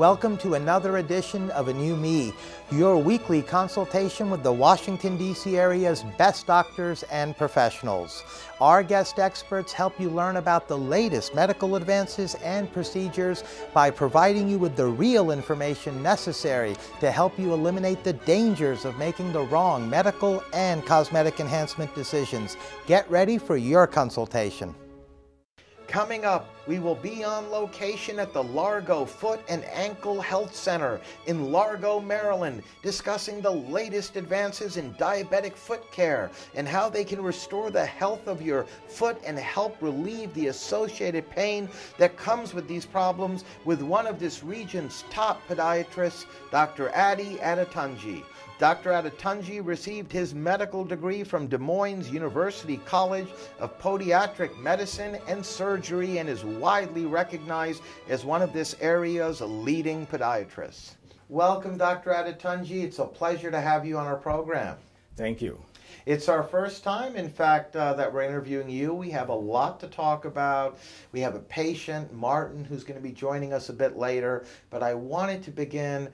Welcome to another edition of A New Me, your weekly consultation with the Washington, D.C. area's best doctors and professionals. Our guest experts help you learn about the latest medical advances and procedures by providing you with the real information necessary to help you eliminate the dangers of making the wrong medical and cosmetic enhancement decisions. Get ready for your consultation. Coming up, we will be on location at the Largo Foot and Ankle Health Center in Largo, Maryland, discussing the latest advances in diabetic foot care and how they can restore the health of your foot and help relieve the associated pain that comes with these problems with one of this region's top podiatrists, Dr. Adetunji. Dr. Adetunji received his medical degree from Des Moines University College of Podiatric Medicine and Surgery and is widely recognized as one of this area's leading podiatrists. Welcome, Dr. Adetunji. It's a pleasure to have you on our program. Thank you. It's our first time, in fact, that we're interviewing you. We have a lot to talk about. We have a patient, Martin, who's going to be joining us a bit later. But I wanted to begin,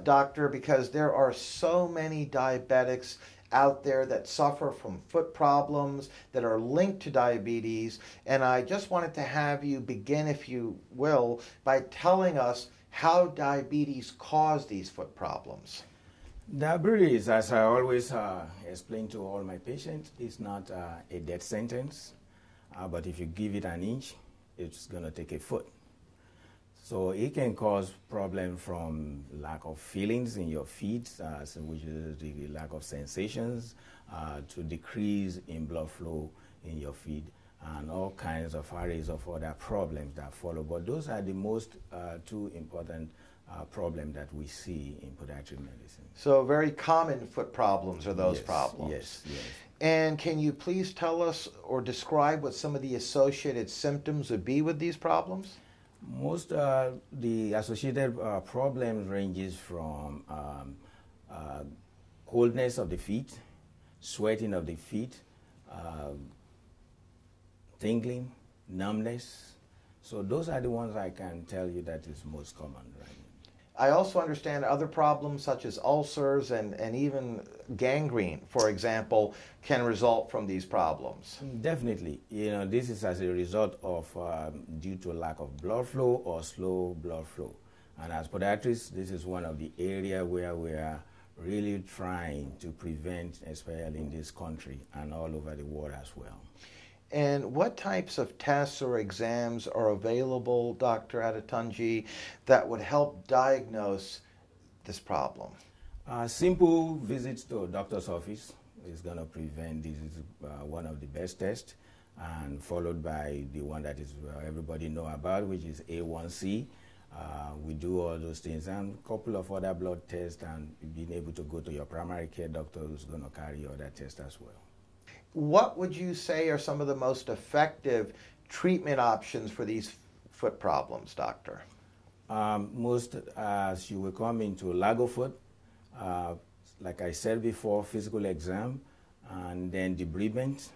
Doctor, because there are so many diabetics out there that suffer from foot problems that are linked to diabetes. And I just wanted to have you begin, if you will, by telling us how diabetes cause these foot problems. Diabetes, as I always explain to all my patients, is not a death sentence. But if you give it an inch, it's going to take a foot. So it can cause problems from lack of feelings in your feet, which is the lack of sensations, to decrease in blood flow in your feet, and all kinds of arrays of other problems that follow. But those are the most two important problems that we see in podiatric medicine. So very common foot problems are those Yes, problems. Yes, yes. And can you please tell us or describe what some of the associated symptoms would be with these problems? Most the associated problems ranges from coldness of the feet, sweating of the feet, tingling, numbness. So those are the ones I can tell you that is most common right now. I also understand other problems such as ulcers and even gangrene, for example, can result from these problems. Definitely. You know, this is as a result of due to lack of blood flow or slow blood flow. And as podiatrists, this is one of the areas where we are really trying to prevent, especially in this country and all over the world as well. And what types of tests or exams are available, Dr. Adetunji, that would help diagnose this problem? Simple visits to a doctor's office is going to prevent. This is one of the best tests, and followed by the one that is everybody know about, which is A1C. We do all those things, and a couple of other blood tests, and being able to go to your primary care doctor who's going to carry other tests as well. What would you say are some of the most effective treatment options for these foot problems, doctor? Most, as you will come into Largo foot, like I said before, physical exam, and then debridement,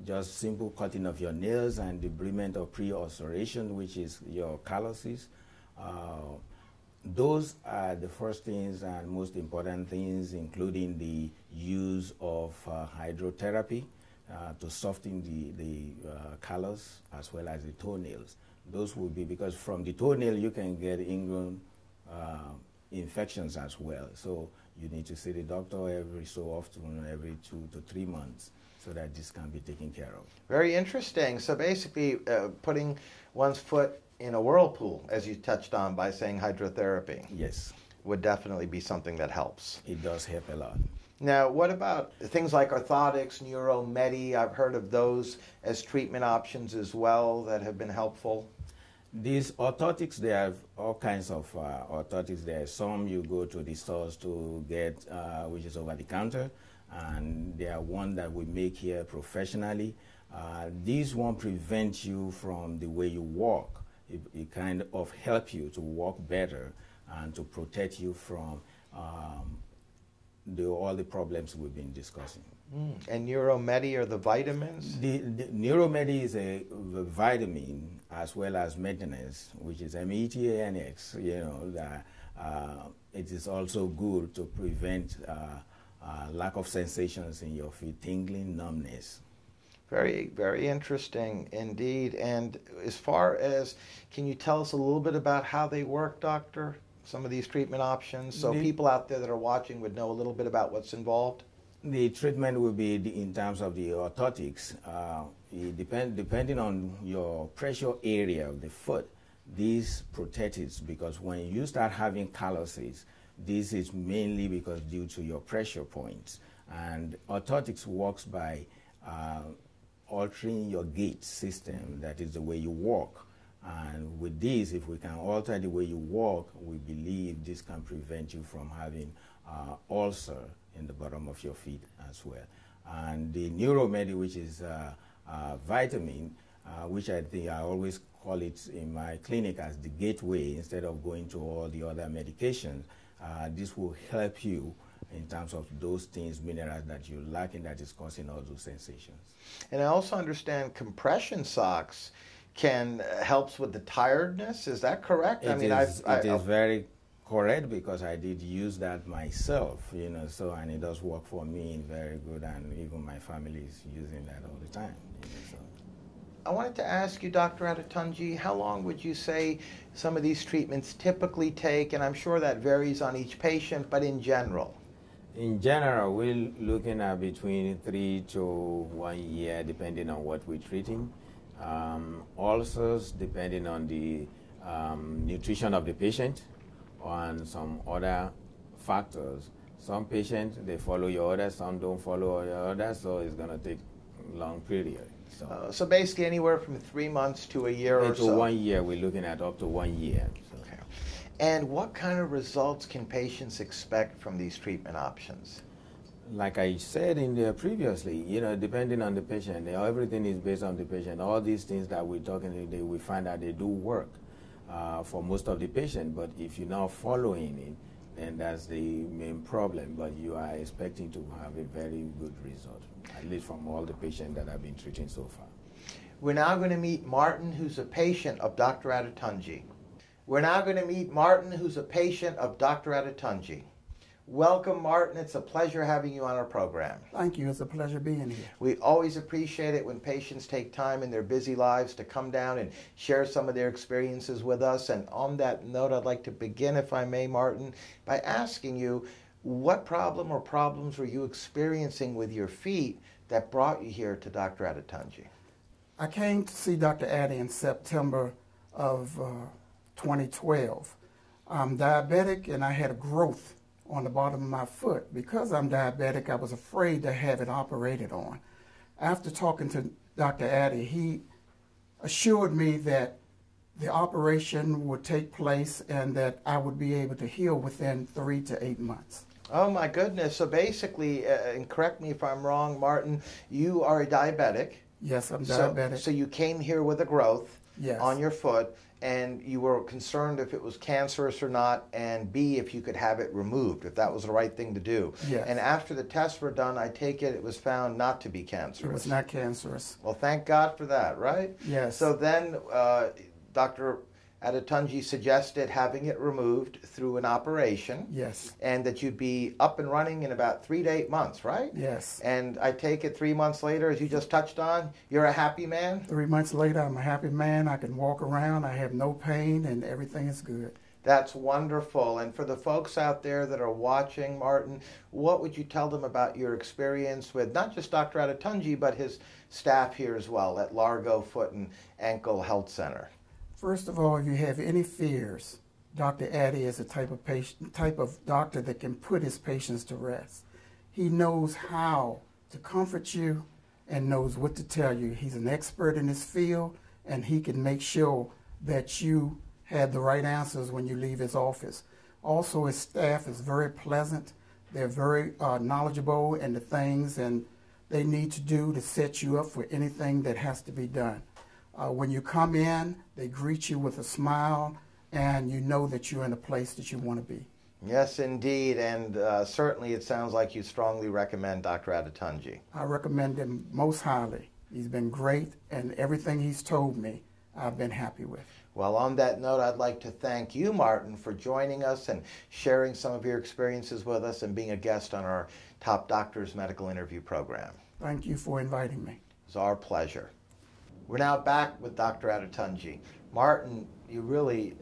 just simple cutting of your nails and debridement of pre-ulceration, which is your calluses. Those are the first things and most important things, including the use of hydrotherapy to soften the callus as well as the toenails. Those would be, because from the toenail you can get ingrown infections as well. So you need to see the doctor every so often, every 2 to 3 months, so that this can be taken care of. Very interesting. So basically putting one's foot in a whirlpool, as you touched on by saying hydrotherapy. Yes. Would definitely be something that helps. It does help a lot. Now, what about things like orthotics, neuromedi? I've heard of those as treatment options as well that have been helpful. These orthotics, they have all kinds of orthotics. There are some you go to the stores to get, which is over the counter, and there are one that we make here professionally. These won't prevent you from the way you walk. It kind of help you to walk better and to protect you from all the problems we've been discussing. And Neuromedi are the vitamins? The Neuromedi is a vitamin as well as maintenance, which is METANX. It is also good to prevent lack of sensations in your feet, tingling, numbness. Very, very interesting indeed. And as far as, can you tell us a little bit about how they work, doctor? Some of these treatment options, so people out there that are watching would know a little bit about what's involved? The treatment will be in terms of the orthotics. Depending on your pressure area of the foot, these prosthetics, because when you start having calluses, this is mainly because due to your pressure points. And orthotics works by altering your gait system, that is the way you walk. And with this, if we can alter the way you walk, we believe this can prevent you from having ulcer in the bottom of your feet as well. And the Neuromedi, which is vitamin, which I think I always call it in my clinic as the gateway instead of going to all the other medications. This will help you in terms of those things, minerals that you're lacking that is causing all those sensations. And I also understand compression socks helps with the tiredness. Is that correct? It is very correct, because I did use that myself, and it does work for me very good, and even my family is using that all the time. I wanted to ask you, Dr. Adetunji, how long would you say some of these treatments typically take? And I'm sure that varies on each patient, but in general. In general, we're looking at between 3 to 1 year, depending on what we're treating. Ulcers, depending on the nutrition of the patient, and some other factors. Some patients, they follow your orders, some don't follow your orders, so it's going to take a long period. So basically anywhere from 3 months to a year or so? To 1 year, we're looking at up to 1 year. So. Okay. And what kind of results can patients expect from these treatment options? Like I said previously, depending on the patient, everything is based on the patient. All these things that we're talking today, we find that they do work for most of the patient, but if you're not following it, then that's the main problem. But you are expecting to have a very good result, at least from all the patients that I've been treating so far. We're now going to meet Martin, who's a patient of Dr. Adetunji. We're now going to meet Martin, who's a patient of Dr. Adetunji. Welcome, Martin. It's a pleasure having you on our program. Thank you. It's a pleasure being here. We always appreciate it when patients take time in their busy lives to come down and share some of their experiences with us. And on that note, I'd like to begin, if I may, Martin, by asking you, what problem or problems were you experiencing with your feet that brought you here to Dr. Adetunji? I came to see Dr. Addy in September of 2012. I'm diabetic, and I had a growth on the bottom of my foot. Because I'm diabetic, I was afraid to have it operated on. After talking to Dr. Addy, he assured me that the operation would take place and that I would be able to heal within 3 to 8 months. Oh my goodness. So basically, and correct me if I'm wrong, Martin, you are a diabetic. Yes, I'm diabetic. So you came here with a growth on your foot, and you were concerned if it was cancerous or not, and B, if you could have it removed, if that was the right thing to do. Yes. And after the tests were done, I take it was found not to be cancerous. It was not cancerous. Well, thank God for that, right? Yes. So then Dr. Adetunji suggested having it removed through an operation. Yes. And that you'd be up and running in about 3 to 8 months, right? Yes. And I take it 3 months later, as you just touched on, you're a happy man? 3 months later, I'm a happy man. I can walk around. I have no pain, and everything is good. That's wonderful. And for the folks out there that are watching, Martin, what would you tell them about your experience with not just Dr. Adetunji, but his staff here as well at Largo Foot and Ankle Health Center? First of all, if you have any fears, Dr. Addy is a type of doctor that can put his patients to rest. He knows how to comfort you and knows what to tell you. He's an expert in his field, and he can make sure that you have the right answers when you leave his office. Also, his staff is very pleasant. They're very knowledgeable in the things and they need to do to set you up for anything that has to be done. When you come in, they greet you with a smile, and you know that you're in a place that you want to be. Yes, indeed, and certainly it sounds like you strongly recommend Dr. Adetunji. I recommend him most highly. He's been great, and everything he's told me, I've been happy with. Well, on that note, I'd like to thank you, Martin, for joining us and sharing some of your experiences with us and being a guest on our Top Doctors Medical Interview program. Thank you for inviting me. It's our pleasure. We're now back with Dr. Adetunji. Martin, you really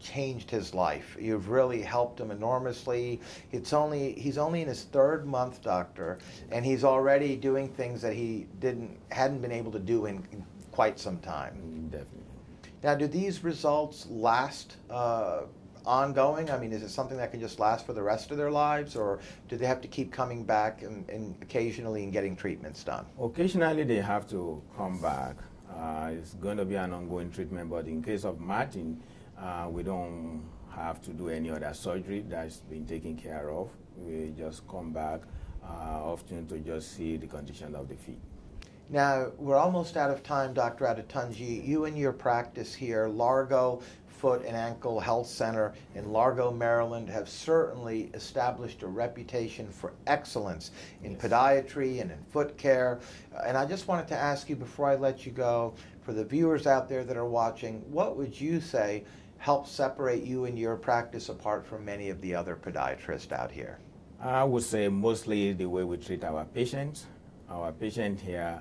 changed his life. You've really helped him enormously. He's only in his 3rd month, doctor, and he's already doing things that he hadn't been able to do in quite some time. Definitely. Now, do these results last ongoing? I mean, is it something that can just last for the rest of their lives, or do they have to keep coming back and occasionally and getting treatments done? Occasionally they have to come back. It's going to be an ongoing treatment, but in case of Martin, we don't have to do any other surgery. That's been taken care of. We just come back often to just see the condition of the feet. Now, we're almost out of time, Dr. Adetunji. You and your practice here, Largo Foot and Ankle Health Center in Largo, Maryland, have certainly established a reputation for excellence in podiatry and in foot care. And I just wanted to ask you before I let you go, for the viewers out there that are watching, what would you say helps separate you and your practice apart from many of the other podiatrists out here? I would say mostly the way we treat our patients. Our patient here,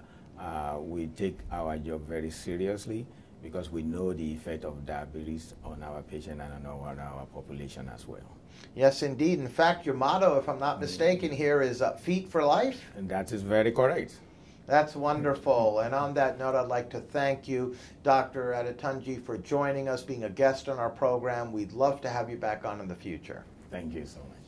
we take our job very seriously because we know the effect of diabetes on our patient and on our population as well. Yes, indeed. In fact, your motto, if I'm not mistaken here, is Feet for Life? And that is very correct. That's wonderful. And on that note, I'd like to thank you, Dr. Adetunji, for joining us, being a guest on our program. We'd love to have you back on in the future. Thank you so much.